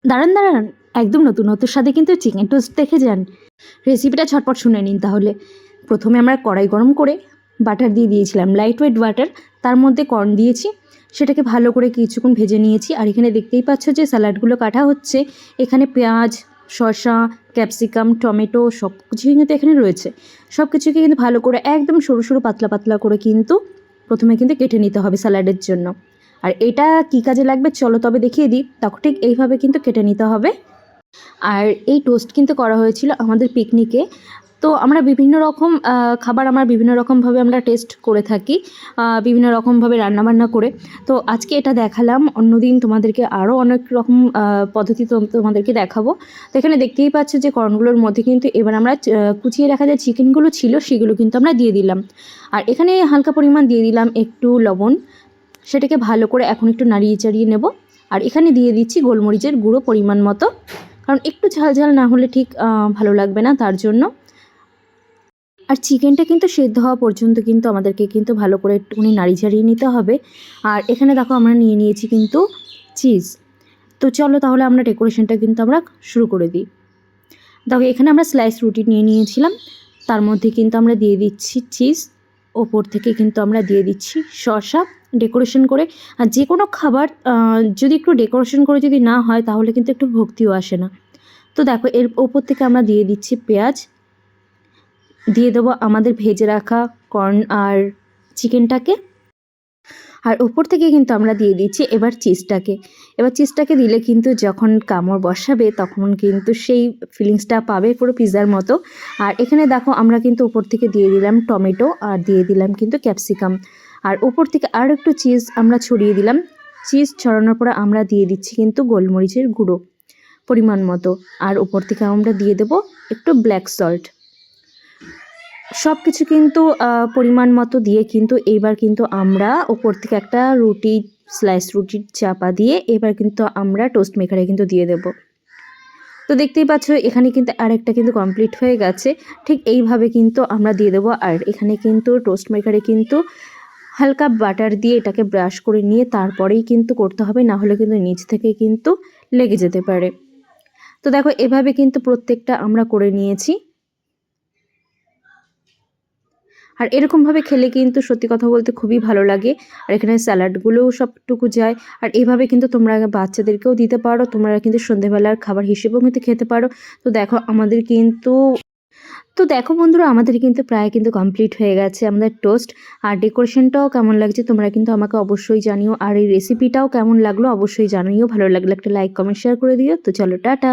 দাঁড়ান দাঁড়ান, একদম নতুনত্বর সাথে কিন্তু চিকেন টোস্ট দেখে যান। রেসিপিটা ঝটপট শুনে নিন তাহলে। প্রথমে আমরা কড়াই গরম করে বাটার দিয়ে দিয়েছিলাম, লাইট ওয়েট বাটার। তার মধ্যে কর্ন দিয়েছি, সেটাকে ভালো করে কিছুক্ষণ ভেজে নিয়েছি। আর এখানে দেখতেই পাচ্ছ যে স্যালাডগুলো কাটা হচ্ছে। এখানে পেঁয়াজ, শসা, ক্যাপসিকাম, টমেটো সব কিছুই কিন্তু এখানে রয়েছে। সব কিছুকে কিন্তু ভালো করে একদম সরু সরু পাতলা পাতলা করে কিন্তু প্রথমে কিন্তু কেটে নিতে হবে স্যালাডের জন্য। আর এটা কী কাজে লাগবে চলো তবে দেখিয়ে দিই। তখন ঠিক এইভাবে কিন্তু কেটে নিতে হবে। আর এই টোস্ট কিন্তু করা হয়েছিল আমাদের পিকনিকে। তো আমরা বিভিন্ন রকম খাবার আমরা বিভিন্ন রকমভাবে আমরা টেস্ট করে থাকি, বিভিন্ন রকমভাবে রান্নাবান্না করে। তো আজকে এটা দেখালাম, অন্যদিন তোমাদেরকে আরও অনেক রকম পদ্ধতি তোমাদেরকে দেখাবো। তো এখানে দেখতেই পাচ্ছ যে কর্নগুলোর মধ্যে কিন্তু এবার আমরা কুচিয়ে রাখা যে চিকেনগুলো ছিল সেগুলো কিন্তু আমরা দিয়ে দিলাম। আর এখানে হালকা পরিমাণ দিয়ে দিলাম একটু লবণ। সেটাকে ভালো করে এখন একটু নাড়িয়ে চাড়িয়ে নেব। আর এখানে দিয়ে দিচ্ছি গোলমরিচের গুঁড়ো পরিমাণ মতো, কারণ একটু ঝাল ঝাল না হলে ঠিক ভালো লাগবে না, তার জন্য। আর চিকেনটা কিন্তু সেদ্ধ হওয়া পর্যন্ত কিন্তু আমাদেরকে কিন্তু ভালো করে একটুখানি নাড়ি ঝাড়িয়ে নিতে হবে। আর এখানে দেখো আমরা নিয়ে নিয়েছি কিন্তু চিজ। তো চলো তাহলে আমরা ডেকোরেশনটা কিন্তু আমরা শুরু করে দিই। দেখো এখানে আমরা স্লাইস রুটি নিয়ে নিয়েছিলাম, তার মধ্যে কিন্তু আমরা দিয়ে দিচ্ছি চিজ, ওপর থেকে কিন্তু আমরা দিয়ে দিচ্ছি শসা ডেকোরেশন করে। আর যে কোনো খাবার যদি একটু ডেকোরেশন করে যদি না হয় তাহলে কিন্তু একটু ভক্তিও আসে না। তো দেখো এর ওপর থেকে আমরা দিয়ে দিচ্ছি পেঁয়াজ, দিয়ে দেবো আমাদের ভেজে রাখা কর্ন আর চিকেনটাকে। আর ওপর থেকে কিন্তু আমরা দিয়ে দিচ্ছি এবার চিজটাকে। এবার চিজটাকে দিলে কিন্তু যখন কামড় বসাবে তখন কিন্তু সেই ফিলিংসটা পাবে পুরো পিৎজার মতো। আর এখানে দেখো আমরা কিন্তু ওপর থেকে দিয়ে দিলাম টমেটো, আর দিয়ে দিলাম কিন্তু ক্যাপসিকাম। আর ওপর থেকে আর একটু চিজ আমরা ছড়িয়ে দিলাম। চিজ ছড়ানোর পরে আমরা দিয়ে দিচ্ছি কিন্তু গোলমরিচের গুঁড়ো পরিমাণ মতো। আর ওপর থেকে আমরা দিয়ে দেবো একটু ব্ল্যাক সল্ট। সব কিছু কিন্তু পরিমাণ মতো দিয়ে কিন্তু এইবার কিন্তু আমরা ওপর থেকে একটা রুটি, স্লাইস রুটির চাপা দিয়ে এবার কিন্তু আমরা টোস্ট মেকারে কিন্তু দিয়ে দেব। তো দেখতেই পাচ্ছ এখানে কিন্তু আরেকটা কিন্তু কমপ্লিট হয়ে গেছে। ঠিক এইভাবে কিন্তু আমরা দিয়ে দেবো। আর এখানে কিন্তু টোস্ট মেকারে কিন্তু হালকা বাটার দিয়ে এটাকে ব্রাশ করে নিয়ে তারপরেই কিন্তু করতে হবে, না হলে কিন্তু নিচ থেকে কিন্তু লেগে যেতে পারে। তো দেখো এভাবে কিন্তু প্রত্যেকটা আমরা করে নিয়েছি। আর এরকমভাবে খেলে কিন্তু সত্যি কথা বলতে খুবই ভালো লাগে। আর এখানে স্যালাডগুলোও সবটুকু যায়। আর এভাবে কিন্তু তোমরা বাচ্চাদেরকেও দিতে পারো, তোমরা কিন্তু সন্ধ্যেবেলার খাবার হিসেবেও কিন্তু খেতে পারো। তো দেখো আমাদের কিন্তু বন্ধুরা আমাদের কিন্তু প্রায় কিন্তু কমপ্লিট হয়ে গেছে আমাদের টোস্ট। আর ডেকোরেশনটাও কেমন লাগছে তোমরা কিন্তু আমাকে অবশ্যই জানিও। আর এই রেসিপিটাও কেমন লাগলো অবশ্যই জানিও। ভালো লাগলে একটা লাইক কমেন্ট শেয়ার করে দিও। তো চলো টাটা।